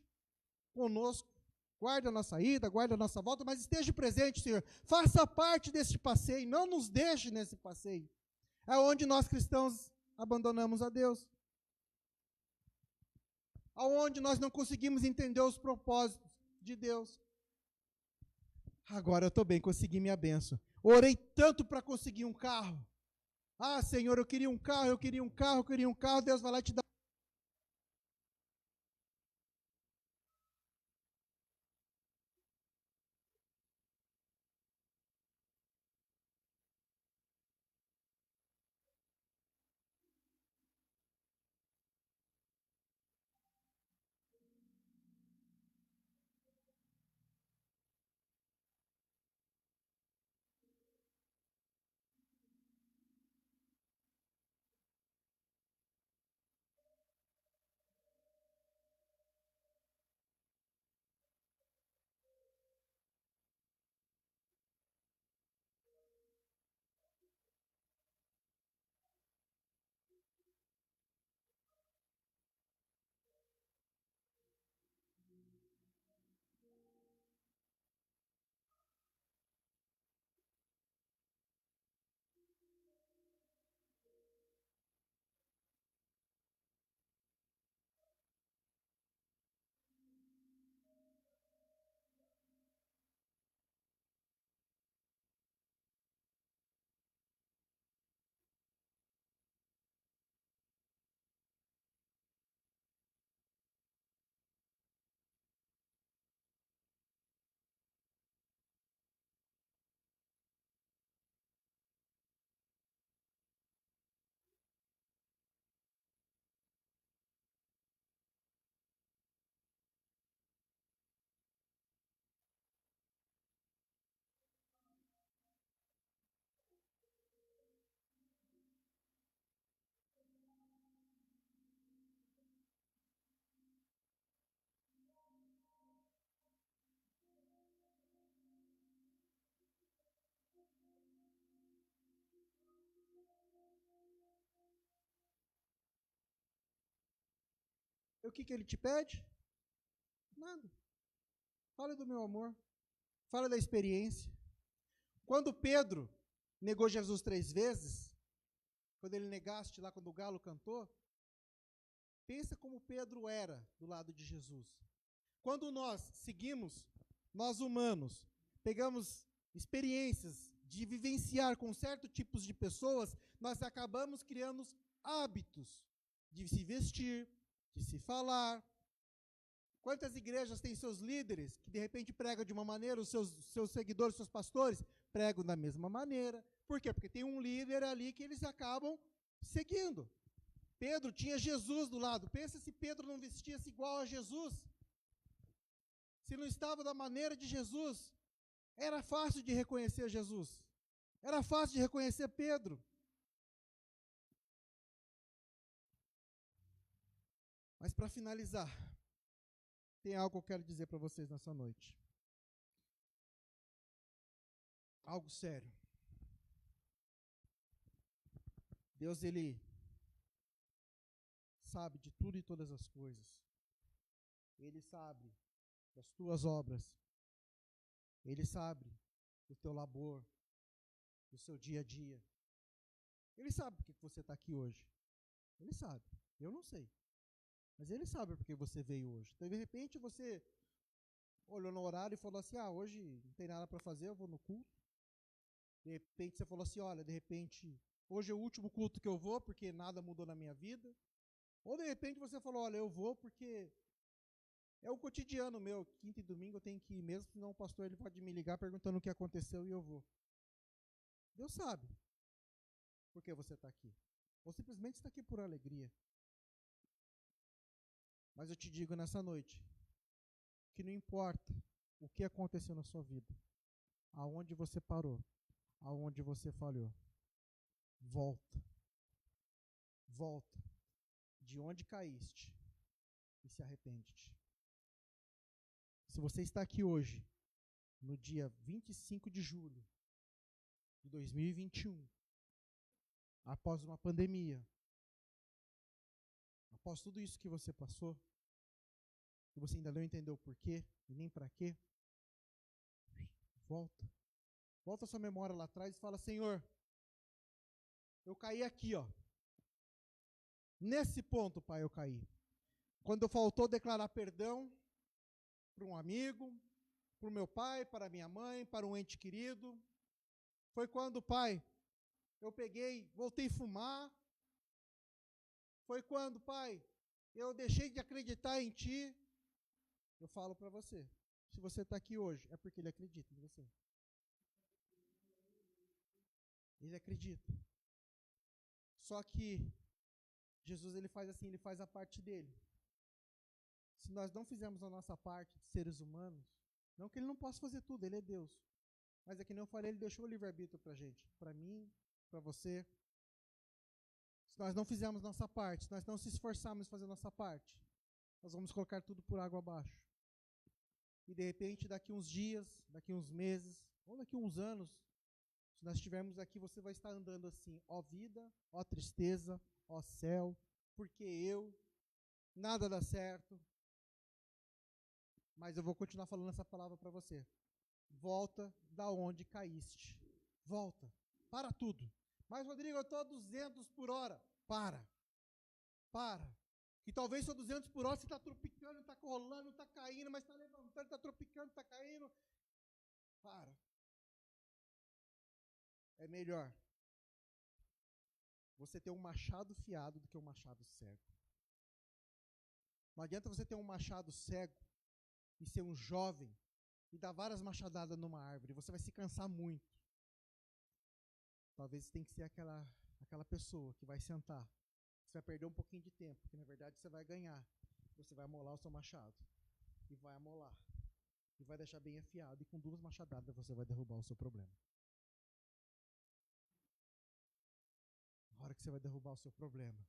conosco. Guarda a nossa ida, guarda a nossa volta, mas esteja presente, Senhor. Faça parte deste passeio, não nos deixe nesse passeio. É onde nós cristãos abandonamos a Deus. Aonde nós não conseguimos entender os propósitos de Deus. Agora eu estou bem, consegui minha bênção. Orei tanto para conseguir um carro. Ah, Senhor, eu queria um carro, eu queria um carro, eu queria um carro. Deus vai lá e te dá. O que ele te pede? Nada. Fala do meu amor. Fala da experiência. Quando Pedro negou Jesus 3 vezes, quando ele negaste lá, quando o galo cantou, pensa como Pedro era do lado de Jesus. Quando nós seguimos, nós humanos, pegamos experiências de vivenciar com certos tipos de pessoas, nós acabamos criando hábitos de se vestir, de se falar. Quantas igrejas têm seus líderes que de repente pregam de uma maneira, os seus seguidores, seus pastores, pregam da mesma maneira. Por quê? Porque tem um líder ali que eles acabam seguindo. Pedro tinha Jesus do lado. Pensa se Pedro não vestia-se igual a Jesus. Se não estava da maneira de Jesus. Era fácil de reconhecer Jesus. Era fácil de reconhecer Pedro. Mas para finalizar, tem algo que eu quero dizer para vocês nessa noite. Algo sério. Deus, Ele sabe de tudo e todas as coisas. Ele sabe das tuas obras. Ele sabe do teu labor, do seu dia a dia. Ele sabe por que você está aqui hoje. Ele sabe. Eu não sei. Mas Ele sabe por que você veio hoje. Então, de repente, você olhou no horário e falou assim, hoje não tem nada para fazer, eu vou no culto. De repente, você falou assim, olha, de repente, hoje é o último culto que eu vou, porque nada mudou na minha vida. Ou, de repente, você falou, olha, eu vou porque é o cotidiano meu, quinta e domingo eu tenho que ir mesmo, senão o pastor ele pode me ligar perguntando o que aconteceu e eu vou. Deus sabe por que você está aqui. Ou simplesmente está aqui por alegria. Mas eu te digo nessa noite, que não importa o que aconteceu na sua vida, aonde você parou, aonde você falhou. Volta. Volta. De onde caíste. E se arrepende-te. Se você está aqui hoje, no dia 25 de julho de 2021, após uma pandemia, após tudo isso que você passou, e você ainda não entendeu o porquê e nem para quê, volta. Volta a sua memória lá atrás e fala: Senhor, eu caí aqui, ó. Nesse ponto, Pai, eu caí. Quando faltou declarar perdão para um amigo, para o meu pai, para a minha mãe, para um ente querido. Foi quando, Pai, eu peguei, voltei a fumar. Foi quando, Pai, eu deixei de acreditar em Ti. Eu falo para você, se você está aqui hoje, é porque Ele acredita em você. Ele acredita. Só que Jesus, ele faz assim, ele faz a parte dele. Se nós não fizermos a nossa parte de seres humanos, não que ele não possa fazer tudo, ele é Deus. Mas é que nem eu falei, ele deixou o livre-arbítrio para a gente, para mim, para você. Se nós não fizermos nossa parte, se nós não se esforçarmos em fazer nossa parte, nós vamos colocar tudo por água abaixo. E de repente, daqui uns dias, daqui uns meses, ou daqui uns anos, se nós estivermos aqui, você vai estar andando assim: ó vida, ó tristeza, ó céu, porque nada dá certo. Mas eu vou continuar falando essa palavra para você. Volta da onde caíste. Volta. Para tudo. Mas, Rodrigo, eu estou a 200 por hora. Para. E talvez só 200 por hora você está tropicando, está rolando, está caindo, mas está levantando, está tropicando, está caindo. Para. É melhor você ter um machado fiado do que um machado cego. Não adianta você ter um machado cego e ser um jovem e dar várias machadadas numa árvore. Você vai se cansar muito. Talvez você tenha que ser aquela pessoa que vai sentar. Você vai perder um pouquinho de tempo, porque na verdade você vai ganhar. Você vai amolar o seu machado. E vai amolar. E vai deixar bem afiado. E com 2 machadadas você vai derrubar o seu problema. A hora que você vai derrubar o seu problema.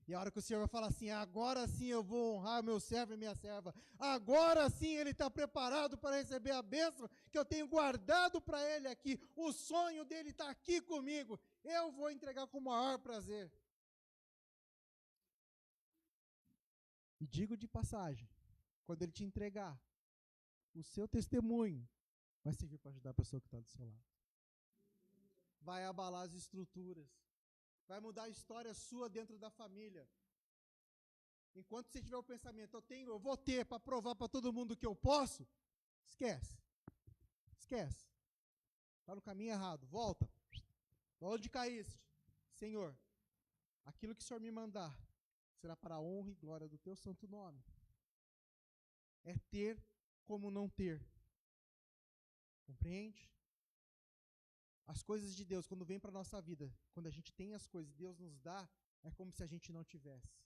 E a hora que o Senhor vai falar assim: agora sim eu vou honrar meu servo e minha serva. Agora sim ele está preparado para receber a bênção que eu tenho guardado para ele aqui. O sonho dele está aqui comigo. Eu vou entregar com o maior prazer. E digo de passagem, quando ele te entregar, o seu testemunho vai servir para ajudar a pessoa que está do seu lado. Vai abalar as estruturas. Vai mudar a história sua dentro da família. Enquanto você tiver o pensamento, eu vou ter para provar para todo mundo que eu posso, esquece. Está no caminho errado. Volta. Onde caíste? Senhor, aquilo que o Senhor me mandar será para a honra e glória do teu santo nome. É ter como não ter. Compreende? As coisas de Deus, quando vem para a nossa vida, quando a gente tem as coisas, Deus nos dá, é como se a gente não tivesse.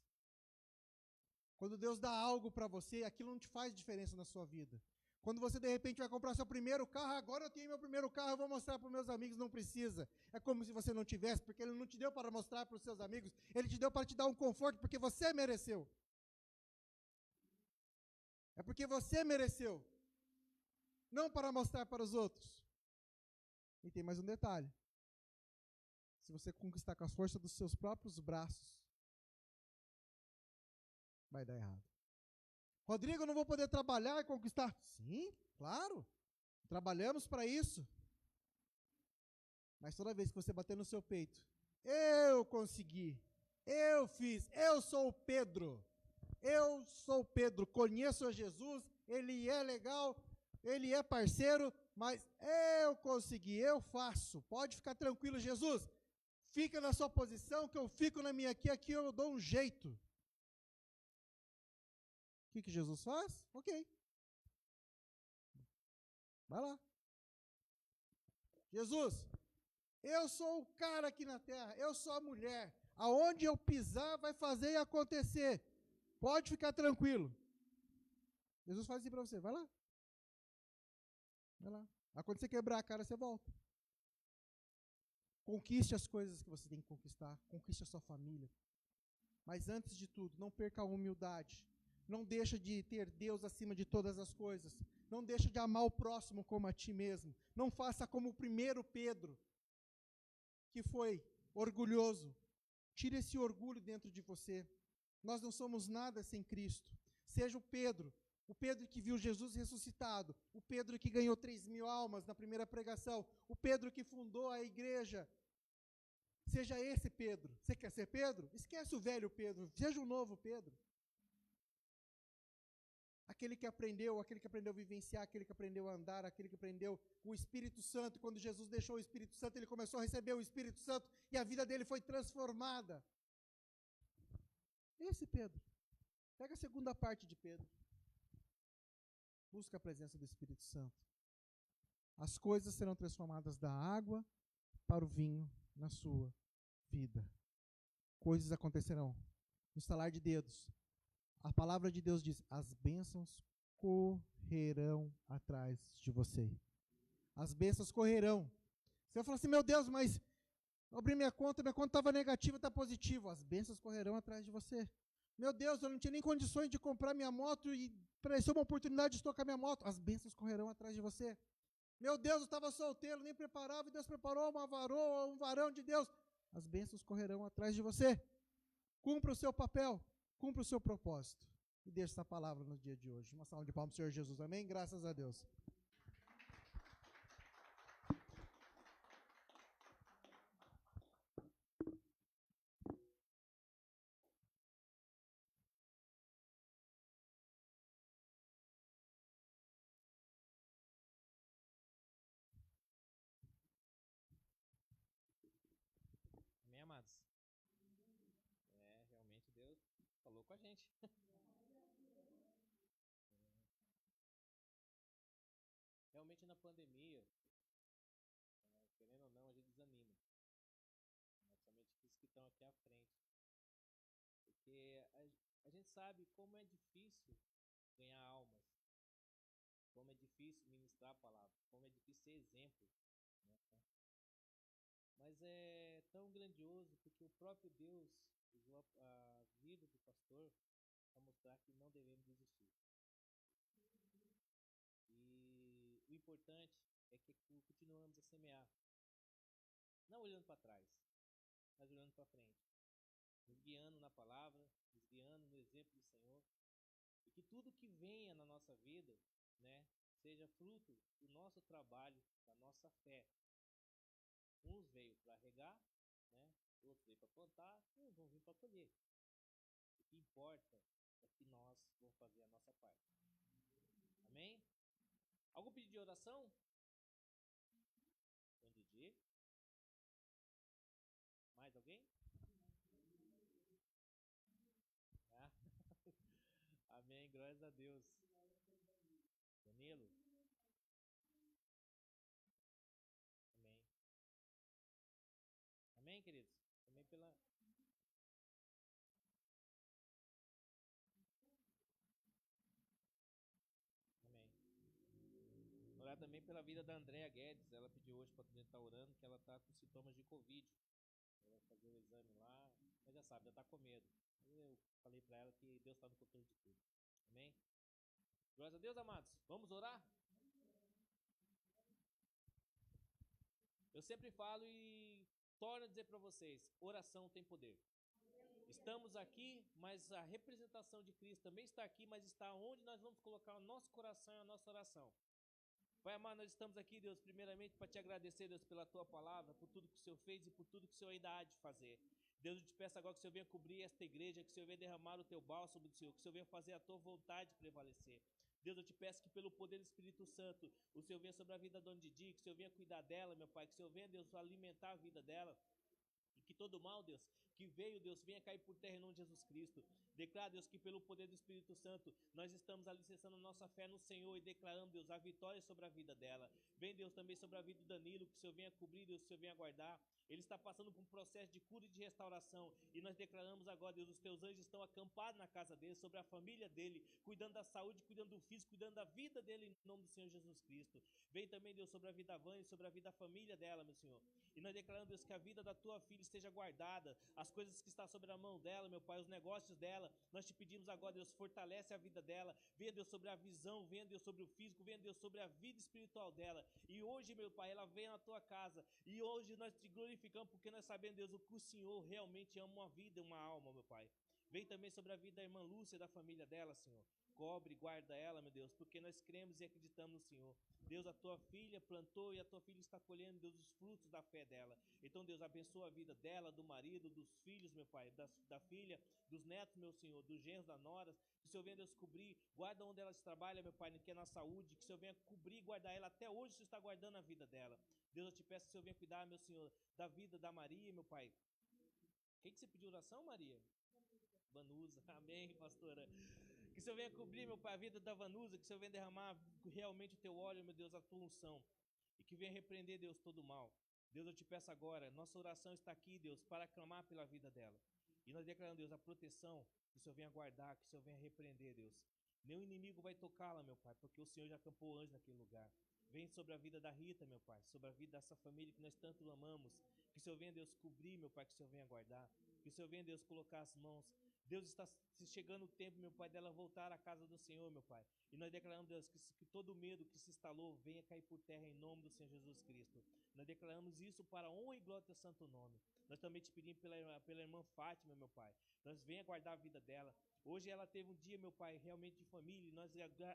Quando Deus dá algo para você, aquilo não te faz diferença na sua vida. Quando você, de repente, vai comprar seu primeiro carro, agora eu tenho meu primeiro carro, eu vou mostrar para os meus amigos, não precisa. É como se você não tivesse, porque Ele não te deu para mostrar para os seus amigos, Ele te deu para te dar um conforto, porque você mereceu. É porque você mereceu. Não para mostrar para os outros. E tem mais um detalhe. Se você conquistar com a força dos seus próprios braços, vai dar errado. Rodrigo, eu não vou poder trabalhar e conquistar. Sim, claro. Trabalhamos para isso. Mas toda vez que você bater no seu peito, eu consegui, eu fiz, eu sou o Pedro. Eu sou o Pedro, conheço a Jesus, ele é legal, ele é parceiro, mas eu consegui, eu faço. Pode ficar tranquilo, Jesus. Fica na sua posição, que eu fico na minha aqui eu dou um jeito. O que Jesus faz? Ok. Vai lá. Jesus, eu sou o cara aqui na terra, eu sou a mulher. Aonde eu pisar vai fazer e acontecer. Pode ficar tranquilo. Jesus faz assim para você, vai lá. Vai lá. Quando você quebrar a cara, você volta. Conquiste as coisas que você tem que conquistar. Conquiste a sua família. Mas antes de tudo, não perca a humildade. Não deixa de ter Deus acima de todas as coisas. Não deixa de amar o próximo como a ti mesmo. Não faça como o primeiro Pedro, que foi orgulhoso. Tire esse orgulho dentro de você. Nós não somos nada sem Cristo. Seja o Pedro que viu Jesus ressuscitado, o Pedro que ganhou 3.000 almas na primeira pregação, o Pedro que fundou a igreja. Seja esse Pedro. Você quer ser Pedro? Esquece o velho Pedro, seja o novo Pedro. Aquele que aprendeu a vivenciar, aquele que aprendeu a andar, aquele que aprendeu o Espírito Santo. Quando Jesus deixou o Espírito Santo, ele começou a receber o Espírito Santo e a vida dele foi transformada. Esse Pedro. Pega a segunda parte de Pedro. Busca a presença do Espírito Santo. As coisas serão transformadas da água para o vinho na sua vida. Coisas acontecerão no estalar de dedos. A palavra de Deus diz: as bênçãos correrão atrás de você. As bênçãos correrão. Você vai falar assim: meu Deus, mas eu abri minha conta estava negativa, está positiva. As bênçãos correrão atrás de você. Meu Deus, eu não tinha nem condições de comprar minha moto e apareceu uma oportunidade de tocar minha moto. As bênçãos correrão atrás de você. Meu Deus, eu estava solteiro, nem preparava, e Deus preparou uma varoa, um varão de Deus. As bênçãos correrão atrás de você. Cumpra o seu papel, cumpra o seu propósito. E deixe essa palavra no dia de hoje. Uma salva de palmas para o Senhor Jesus. Amém? Graças a Deus. Amém, amados? Realmente Deus falou com a gente. Realmente na pandemia, querendo ou não, a gente desanima. Somente os que estão aqui à frente. Porque a gente sabe como é difícil ganhar almas. Como é difícil ministrar a palavra. Como é difícil ser exemplo. Né? Mas é tão grandioso porque o próprio Deus usou a vida do pastor para mostrar que não devemos desistir. E o importante é que continuamos a semear. Não olhando para trás, mas olhando para frente. Nos guiando na palavra, nos guiando no exemplo do Senhor. E que tudo que venha na nossa vida, né, seja fruto do nosso trabalho, da nossa fé. Uns veio para regar, né, outros veio para plantar, e uns vão vir para colher. O que importa é que nós vamos fazer a nossa parte. Amém? Algum pedido de oração? Bom Didi. Mais alguém? Ah. Amém, glórias a Deus. Danilo? Amém. Amém, queridos? Também pela... Amém. Orar também pela vida da Andréa Guedes. Ela pediu hoje para poder estar orando, que ela está com sintomas de Covid. Ela vai fazer o exame lá, mas já sabe, já está com medo. Eu falei para ela que Deus está no controle de tudo. Amém? Glórias a Deus, amados. Vamos orar? Eu sempre falo e torno a dizer para vocês, oração tem poder. Estamos aqui, mas a representação de Cristo também está aqui, mas está onde nós vamos colocar o nosso coração e a nossa oração. Pai amado, nós estamos aqui, Deus, primeiramente para te agradecer, Deus, pela tua palavra, por tudo que o Senhor fez e por tudo que o Senhor ainda há de fazer. Deus, eu te peço agora que o Senhor venha cobrir esta igreja, que o Senhor venha derramar o teu bálsamo do Senhor, que o Senhor venha fazer a tua vontade prevalecer. Deus, eu te peço que pelo poder do Espírito Santo, o Senhor venha sobre a vida da Dona Didi, que o Senhor venha cuidar dela, meu Pai, que o Senhor venha, Deus, alimentar a vida dela. E que todo mal, Deus, que veio, Deus, venha cair por terra em nome de Jesus Cristo. Declara, Deus, que pelo poder do Espírito Santo, nós estamos alicerçando a nossa fé no Senhor e declarando, Deus, a vitória sobre a vida dela. Vem, Deus, também sobre a vida do Danilo, que o Senhor venha cobrir, Deus, que o Senhor venha guardar. Ele está passando por um processo de cura e de restauração. E nós declaramos agora, Deus, os teus anjos estão acampados na casa dele, sobre a família dele, cuidando da saúde, cuidando do físico, cuidando da vida dele, em nome do Senhor Jesus Cristo. Vem também, Deus, sobre a vida da Vânia, sobre a vida da família dela, meu Senhor. E nós declaramos, Deus, que a vida da tua filha esteja guardada, as coisas que estão sobre a mão dela, meu Pai, os negócios dela. Nós te pedimos agora, Deus, fortalece a vida dela. Venha, Deus, sobre a visão, venha, Deus, sobre o físico, venha, Deus, sobre a vida espiritual dela. E hoje, meu Pai, ela vem na tua casa. E hoje nós te glorificamos porque nós sabemos, Deus, o que o Senhor realmente ama uma vida, uma alma, meu Pai. Vem também sobre a vida da irmã Lúcia e da família dela, Senhor. Cobre, guarda ela, meu Deus, porque nós cremos e acreditamos no Senhor. Deus, a tua filha plantou e a tua filha está colhendo, Deus, os frutos da fé dela. Então, Deus, abençoa a vida dela, do marido, dos filhos, meu Pai, da filha, dos netos, meu Senhor, dos genros, da nora. Que o Senhor venha, Deus, cobrir, guarda onde ela trabalha, meu Pai, que é na saúde. Que o Senhor venha cobrir e guardar ela. Até hoje o Senhor está guardando a vida dela. Deus, eu te peço que o Senhor venha cuidar, meu Senhor, da vida da Maria, meu Pai. Quem que você pediu oração, Maria? Vanusa, amém, pastora. Que o Senhor venha cobrir, meu Pai, a vida da Vanusa, que o Senhor venha derramar realmente o teu óleo, meu Deus, a tua unção. E que venha repreender, Deus, todo o mal. Deus, eu te peço agora, nossa oração está aqui, Deus, para clamar pela vida dela. E nós declaramos, Deus, a proteção, que o Senhor venha guardar, que o Senhor venha repreender, Deus. Nenhum inimigo vai tocá-la, meu Pai, porque o Senhor já acampou anjos naquele lugar. Vem sobre a vida da Rita, meu Pai, sobre a vida dessa família que nós tanto amamos. Que o Senhor venha, Deus, cobrir, meu Pai, que o Senhor venha guardar. Que o Senhor venha, Deus, colocar as mãos. Deus, está chegando o tempo, meu Pai, dela voltar à casa do Senhor, meu Pai. E nós declaramos, Deus, que todo medo que se instalou venha cair por terra em nome do Senhor Jesus Cristo. Nós declaramos isso para a honra e glória do teu santo nome. Nós também te pedimos pela irmã Fátima, meu Pai. Nós venha guardar a vida dela. Hoje ela teve um dia, meu Pai, realmente de família, e nós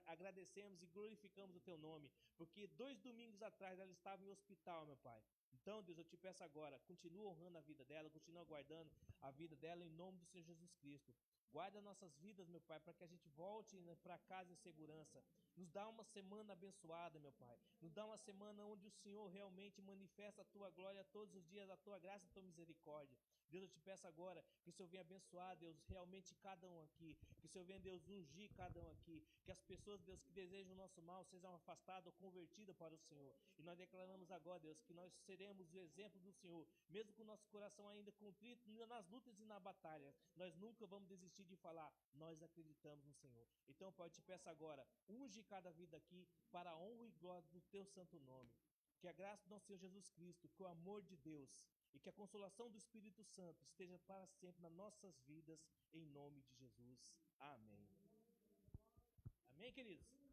agradecemos e glorificamos o teu nome, porque 2 domingos atrás ela estava em hospital, meu Pai. Então, Deus, eu te peço agora, continua honrando a vida dela, continua guardando a vida dela em nome do Senhor Jesus Cristo. Guarda nossas vidas, meu Pai, para que a gente volte para casa em segurança. Nos dá uma semana abençoada, meu Pai. Nos dá uma semana onde o Senhor realmente manifesta a tua glória todos os dias, a tua graça e a tua misericórdia. Deus, eu te peço agora que o Senhor venha abençoar, Deus, realmente cada um aqui. Que o Senhor venha, Deus, ungir cada um aqui. Que as pessoas, Deus, que desejam o nosso mal sejam afastadas ou convertidas para o Senhor. E nós declaramos agora, Deus, que nós seremos o exemplo do Senhor. Mesmo com o nosso coração ainda contrito nas lutas e na batalha, nós nunca vamos desistir de falar, nós acreditamos no Senhor. Então, Pai, eu te peço agora, unge cada vida aqui para a honra e glória do teu santo nome. Que a graça do nosso Senhor Jesus Cristo, que o amor de Deus e que a consolação do Espírito Santo esteja para sempre nas nossas vidas, em nome de Jesus. Amém. Amém, queridos?